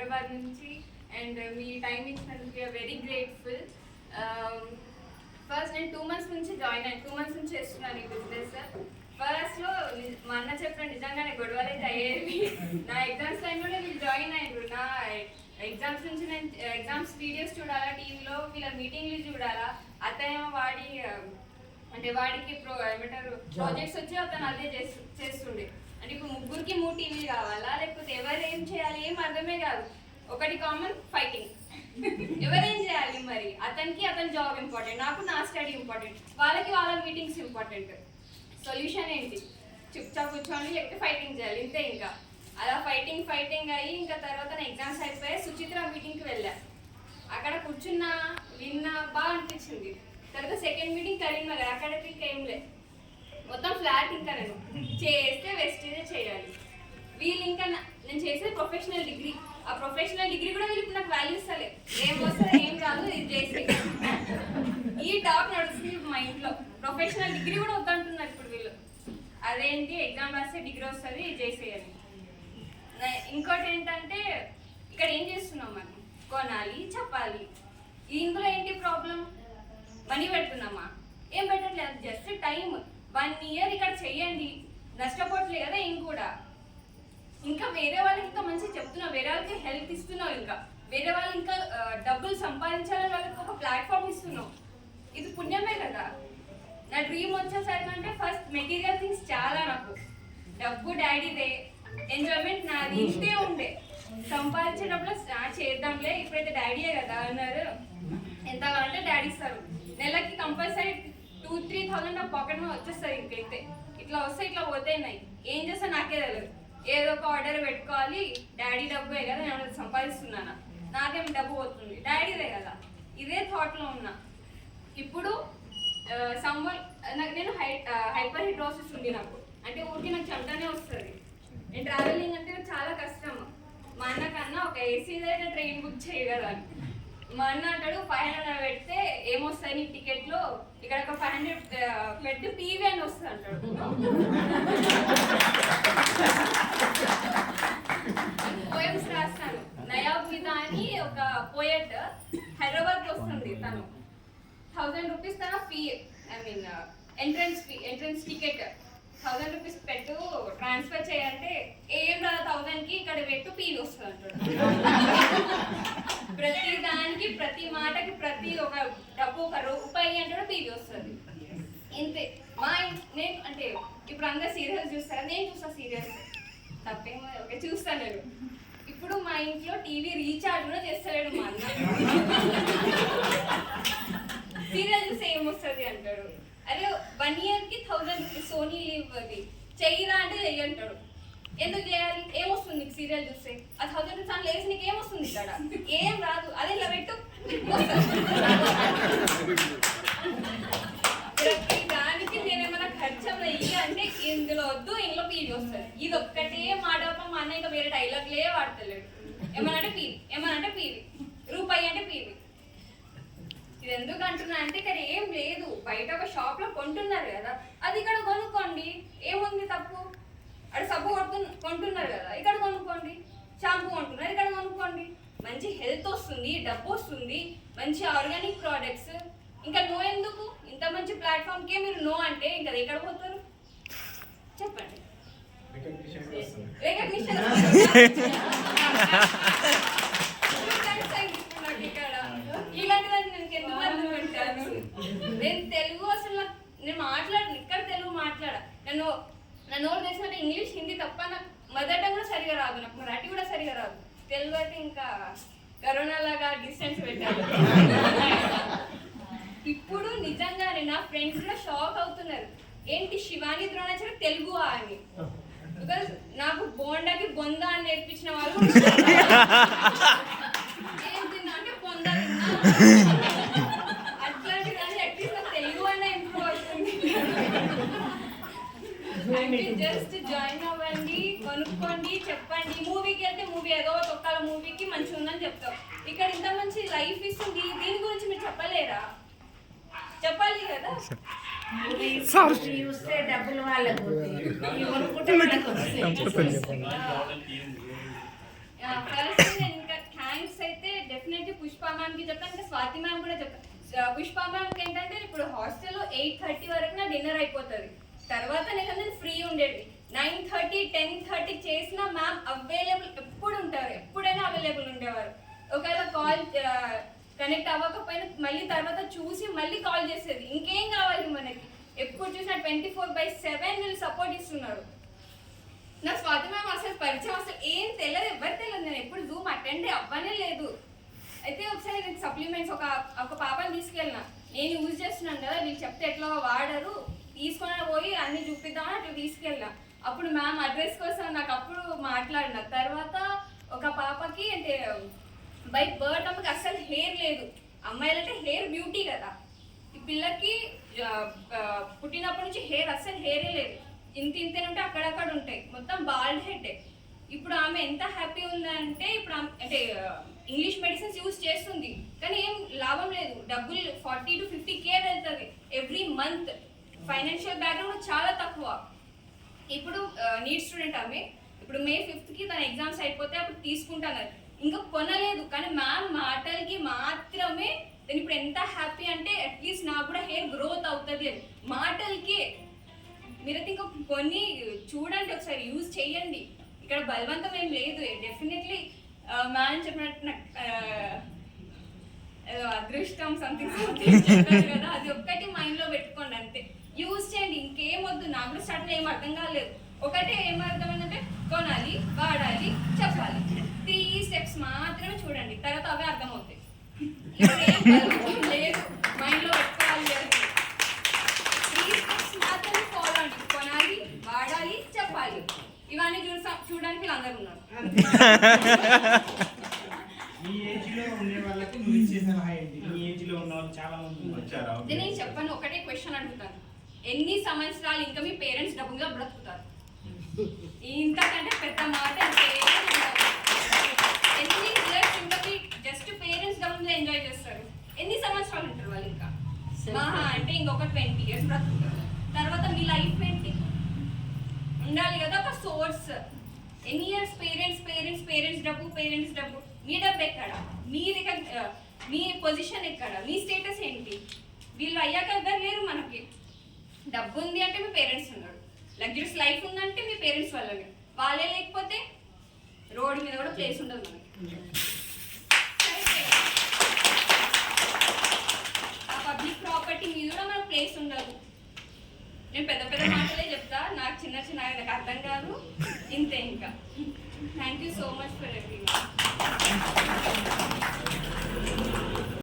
హైదరాబాద్ నుంచి. And me time ఇచ్చినందుకు we are very grateful. First నేను 2 months నుంచి జాయిన్ అయ్యాను, 2 months నుంచి చేస్తున్నాను ఈ బిజినెస్. ఫస్ట్లో మా అన్న చెప్పిన నిజంగానే గొడవలు అయితే అయ్యేవి. నా ఎగ్జామ్స్ టైంలోనే వీళ్ళు జాయిన్ అయ్యారు. నా ఎగ్జామ్స్ నుంచి నేను ఎగ్జామ్స్ వీడియోస్ చూడాలా టీవీలో, వీళ్ళ మీటింగ్లు చూడాలా. అతను వాడికి ఏమంటారు ప్రాజెక్ట్స్ వచ్చి అతను అదే చేస్తుండే. అంటే ఇప్పుడు ముగ్గురికి 3 టీవీలు కావాలా, లేకపోతే ఎవరు ఏం చేయాలి ఏం అర్థమే కాదు. ఒకటి కామన్ ఫైటింగ్. ఎవరేం చేయాలి మరి? అతనికి అతని జాబ్ ఇంపార్టెంట్, నాకు నా స్టడీ ఇంపార్టెంట్, వాళ్ళకి వాళ్ళ మీటింగ్స్ ఇంపార్టెంట్. సొల్యూషన్ ఏంటి? చుప్చాప్ కూర్చోండి, లేకపోతే ఫైటింగ్ చేయాలి, ఇంతే. ఇంకా అలా ఫైటింగ్ అయ్యి ఇంకా తర్వాత నా ఎగ్జామ్స్ అయిపోయాయి. సుచిత్ర మీటింగ్కి వెళ్ళా. అక్కడ కూర్చున్నా, విన్నా, బాగా అనిపించింది. తర్వాత సెకండ్ మీటింగ్ కరీంనగర్, అక్కడికి ఇంకా ఏం లేదు, మొత్తం ఫ్లాట్. ఇంకా నేను చేస్తే వెస్టేజే చేయాలి. వీళ్ళు ఇంకా నేను చేసేది ప్రొఫెషనల్ డిగ్రీ. ఆ ప్రొఫెషనల్ డిగ్రీ కూడా వీళ్ళు నాకు వాల్యూ ఇస్తలే. ఏం వస్తుంది ఏం రాదు, ఇది చేసి ఈ టాప్ నడుస్తుంది మా ఇంట్లో. ప్రొఫెషనల్ డిగ్రీ కూడా వద్దంటున్నారు ఇప్పుడు వీళ్ళు. అదేంటి, ఎగ్జామ్ రాస్తే డిగ్రీ వస్తుంది, ఇది చేసేయాలి. ఇంకోటి ఏంటంటే ఇక్కడ ఏం చేస్తున్నాం మనం, కొనాలి, చెప్పాలి. ఇందులో ఏంటి ప్రాబ్లం? మనీ పెడుతున్నామా? ఏం పెట్టట్లేదు, జస్ట్ టైం. 1 year ఇక్కడ చెయ్యండి, నష్టపోవట్లే కదా. ఇంకా వేరే వాళ్ళకి ఇంకా మంచిగా చెప్తున్నావు, వేరే వాళ్ళకి హెల్ప్ ఇస్తున్నావు, ఇంకా వేరే వాళ్ళు ఇంకా డబ్బులు సంపాదించాలని వాళ్ళకి ఒక ప్లాట్ఫామ్ ఇస్తున్నావు. ఇది పుణ్యమే కదా. నా డ్రీమ్ వచ్చేసరికంటే ఫస్ట్ మెటీరియల్ థింగ్స్ చాలా, నాకు డబ్బు డాడీదే, ఎంజాయ్మెంట్ నాది, ఇంతే ఉండే. సంపాదించేటప్పుడు స్టార్ట్ చేద్దాంలే, ఇప్పుడైతే డాడీయే కదా అన్నారు. ఎంత కావాలంటే డాడీ ఇస్తారు. నెలకి కంపల్సరీ 2-3,000 నా పాకెట్ మీద వచ్చేస్తారు. ఇంకైతే ఇట్లా వస్తే ఇట్లా పోతాయి. ఏం చేస్తా నాకే తెలియదు. ఏదో ఒక ఆర్డర్ పెట్టుకోవాలి, డాడీ డబ్బే కదా, నేను సంపాదిస్తున్నానా, నాకేం డబ్బు పోతుంది, డాడీదే కదా. ఇదే థాట్లో ఉన్నా. ఇప్పుడు నేను హైపర్ హైడ్రోసిస్ ఉంది నాకు. అంటే ఊరికి నాకు చెమటనే వస్తుంది. నేను ట్రావెలింగ్ అంటే చాలా కష్టం. మా అన్న కన్నా ఒక ఏసీ దగ్గర ట్రైన్ బుక్ చేయగల అని. మా అన్న అంటాడు 500 పెడితే ఏమొస్తాయి నీ టికెట్లో, ఇక్కడ ఒక 500 పెట్టి పీవీ అని వస్తుంది అంటాడు. పోయమ్స్ రాస్తాను. నయాబ్ మీద అని ఒక పోయట్ హైదరాబాద్కి వస్తుంది. తను 1000 rupees తన ఫీ, ఎంట్రన్స్ టికెట్ 1000 rupees పెట్టు, ట్రాన్స్ఫర్ చేయాలంటే ఏం రాదు 1000కి, ఇక్కడ పెట్టు పీవీ వస్తుంది అంటాడు. ప్రతి దానికి, ప్రతి మాటకి, ప్రతి ఒక డబ్బు ₹1 అంటే పీవీ వస్తుంది, ఇంతే. నేను అంటే ఇప్పుడు అందరు సీరియల్స్ చూస్తారా? నేను చూస్తా సీరియల్స్, తప్పేమో ఓకే చూస్తాను నేను. ఇప్పుడు మా ఇంట్లో టీవీ రీఛార్జ్ కూడా చేస్తాడు మా అన్న. సీరియల్ చూస్తే ఏమొస్తుంది అంటాడు. అదే 1 yearకి 1000 rupees సోనీ లీవ్ అది చెయ్యిరా అంటే చెయ్యంటాడు. ఎందుకు చేయాలి? ఏమొస్తుంది నీకు సీరియల్ చూస్తే? ఆ 1000 rupees అని లేసి నీకు ఏమొస్తుంది? ఇక్కడ ఏం రాదు. అదే ఇలా పెట్టు, ప్రతి దానికి నేనేమైనా ఖర్చు అంటే ఇందులో వద్దు, ఇందులో పీవీ వస్తుంది. ఇది ఒక్కటే మాట మా అన్న ఇంకా వేరే డైలాగ్లే వాడతలేడు. ఏమనంటే పీవీ, ఏమనంటే పీవీ, ₹1 అంటే పీవీ. ఇది ఎందుకు అంటున్నా అంటే ఇక్కడ ఏం లేదు. బయట ఒక షాప్ లో కొంటున్నారు కదా, అది ఇక్కడ కొనుక్కోండి, ఏముంది తప్పు? అక్కడ సబ్బు కొంటున్నారు కదా, ఇక్కడ కొనుక్కోండి. షాంపూ కొంటున్నారు, ఇక్కడ కొనుక్కోండి. మంచి హెల్త్ వస్తుంది, డబ్బు వస్తుంది, మంచి ఆర్గానిక్ ప్రోడక్ట్స్. ఇంకా నో ఎందుకు? ఇంత మంచి ప్లాట్ఫామ్కే మీరు నో అంటే ఇంకా ఎక్కడ పోతారు చెప్పండి? రికగ్నిషన్ ఇలాంటిదాన్ని నేను ఎందుకు అర్థం పెట్టాను? నేను తెలుగు అసలు నేను మాట్లాడను, ఇక్కడ తెలుగు మాట్లాడ. నా నోరు తెలిసినట్టు ఇంగ్లీష్, హిందీ తప్ప నాకు మదర్ టంగ్ కూడా సరిగా రాదు, నాకు మరాఠీ కూడా సరిగా రాదు. తెలుగు అయితే ఇంకా కరోనా లాగా డిస్టెన్స్ పెట్టాను. ఇప్పుడు నిజంగానే నా ఫ్రెండ్స్ కూడా షాక్ అవుతున్నారు, ఏంటి శివాని ద్రోణాచార్య తెలుగు అని. బికాస్ నాకు బోండాకి బొందా అని నేర్పించిన వాళ్ళు ఏం తిన్నా అంటే బొందా తిన్నా, అట్లాంటి దాన్ని అట్లీస్ట్ నాకు తెలుగు అయినా ఇంప్రూవ్ అవుతుంది. అంటే జస్ట్ జాయిన్ అవ్వండి, కొనుక్కోండి, చెప్పండి. మూవీకి వెళ్తే మూవీ ఏదో ఒక్కల మూవీకి మంచిగా ఉందని చెప్తాం. ఇక్కడ ఇంత మంచి లైఫ్ ఇస్తుంది, దీని గురించి మీరు చెప్పలేరా? చెప్పాలి కదా. చూస్తే డబ్బులు వాళ్ళకు ఫస్ట్ నేను ఇంకా పుష్ప మ్యామ్కి చెప్తాను, ఇంకా స్వాతి మ్యామ్ కూడా చెప్తాను. పుష్ప మ్యామ్కి ఏంటంటే ఇప్పుడు హాస్టల్లో 8:30 వరకు నా డిన్నర్ అయిపోతుంది. తర్వాత నేను ఫ్రీ ఉండేది 9:30, 10:30 చేసిన మ్యామ్ అవైలబుల్ ఎప్పుడు ఉంటారు, ఎప్పుడైనా అవైలబుల్ ఉండేవారు. ఒకవేళ కాల్ కనెక్ట్ అవ్వకపోయినా మళ్ళీ తర్వాత చూసి మళ్ళీ కాల్ చేసేది. ఇంకేం కావాలి మనకి, ఎప్పుడు చూసినా 24/7 వీళ్ళు సపోర్ట్ ఇస్తున్నారు. నా స్వాతి మ్యామ్ అసలు పరిచయం అసలు ఏం తెలియదు, ఎవరు తెలియదు. నేను ఎప్పుడు జూమ్ అటెండ్ అవ్వనే లేదు. అయితే ఒకసారి నేను సప్లిమెంట్స్ ఒక పాపని తీసుకెళ్ళిన, నేను యూజ్ చేస్తున్నాను కదా, వీళ్ళు చెప్తే ఎట్లా వాడరు, తీసుకొని పోయి అన్ని చూపిద్దామని అట్లా తీసుకెళ్ళిన. అప్పుడు మ్యామ్ అడ్రస్ కోసం నాకు అప్పుడు మాట్లాడిన. తర్వాత ఒక పాపకి అంటే బై బర్త్ అమ్మకి అస్సలు హెయిర్ లేదు. అమ్మాయిలంటే హెయిర్ బ్యూటీ కదా, ఈ పిల్లకి పుట్టినప్పటి నుంచి అస్సలు హెయిరే లేదు. ఇంతే ఉంటే అక్కడక్కడ ఉంటాయి, మొత్తం బాల్డ్ హెడ్. ఇప్పుడు ఆమె ఎంత హ్యాపీ ఉందంటే ఇప్పుడు అంటే ఇంగ్లీష్ మెడిసిన్స్ యూజ్ చేస్తుంది, కానీ ఏం లాభం లేదు. డబ్బులు 40 to 50K వెళ్తుంది ఎవ్రీ మంత్. ఫైనాన్షియల్ బ్యాక్గ్రౌండ్ చాలా తక్కువ. ఇప్పుడు నీట్ స్టూడెంట్ ఆమె. ఇప్పుడు May 5th తన ఎగ్జామ్స్ అయిపోతే అప్పుడు తీసుకుంటాను, ఇంకా కొనలేదు. కానీ మ్యామ్ మాటలకి మాత్రమే నేను ఇప్పుడు ఎంత హ్యాపీ అంటే అట్లీస్ట్ నాకు కూడా హెయిర్ గ్రోత్ అవుతుంది అని మాటలకి. మీరైతే ఇంకా కొన్ని చూడండి, ఒకసారి యూజ్ చేయండి. ఇక్కడ బలవంతం ఏం లేదు. డెఫినెట్లీ మ్యామ్ చెప్పినట్టు అదృష్టం సంథింగ్ చెప్పారు కదా, అది ఒక్కటి మైండ్లో పెట్టుకోండి అంతే. యూజ్ చేయండి, ఇంకేం వద్దు. నాకు కూడా స్టార్టింగ్ ఏం అర్థం కాలేదు. ఒకటే ఏం అర్థమైందంటే కొనాలి, వాడాలి, చెప్పాలి. 3 steps మాత్రమే చూడండి, తర్వాత అవే అర్థమవుతాయి. లేదు మైండ్లో పెట్టుకోవాలి లేదు. 3 steps మాత్రమే ఫాలో అండి. కొనాలి, వాడాలి, చెప్పాలి. ఇవన్నీ చూడడానికి వీళ్ళందరూ ఉన్నారు. ఈ ఏజ్ లో ఉండే వాళ్ళకి నువ్వు ఇచ్చే సలహా ఏంటి? ఈ ఏజ్ లో ఉన్న వాళ్ళు చాలా మంది వచ్చారు. నేను చెప్పాను, ఒకటే క్వశ్చన్ అడుగుతాను, ఎన్ని సంవత్సరాలు ఇంకా మీ పేరెంట్స్ డబ్బుగా బ్రతుకుతారు? ఇంతకంటే పెద్ద మాట ఎన్ని ఇయర్స్ ఇంకా మీ జస్ట్ పేరెంట్స్ డబ్బుగా ఎంజాయ్ చేస్తారు? ఎన్ని సంవత్సరాలు ఉంటారు వాళ్ళు? ఇంకా మహా అంటే ఇంకొక 20 years బ్రతుకుతారు. తర్వాత మీ లైఫ్ ఏంటి? ఉండాలి కదా ఒక సోర్స్. ఎన్ని ఇయర్స్ పేరెంట్స్ డబ్బు, మీ డబ్బు ఎక్కడ? మీ పొజిషన్ ఎక్కడ? మీ స్టేటస్ ఏంటి? వీళ్ళు అయ్యాక ఎవరు లేరు మనకి. డబ్బు ఉంది అంటే మీ పేరెంట్స్ ఉన్నారు, లగ్జరీస్ లైఫ్ ఉందంటే మీ పేరెంట్స్ వల్లనే. వాళ్ళే లేకపోతే రోడ్డు మీద కూడా ప్లేస్ ఉండదు మనకి. ఆ పబ్లిక్ ప్రాపర్టీ మీద కూడా మనకు ప్లేస్ ఉండదు. నేను పెద్ద మాటలే చెప్తా, నాకు చిన్న నాకు అర్థం కాదు, ఇంతే. ఇంకా thank you so much for everyone.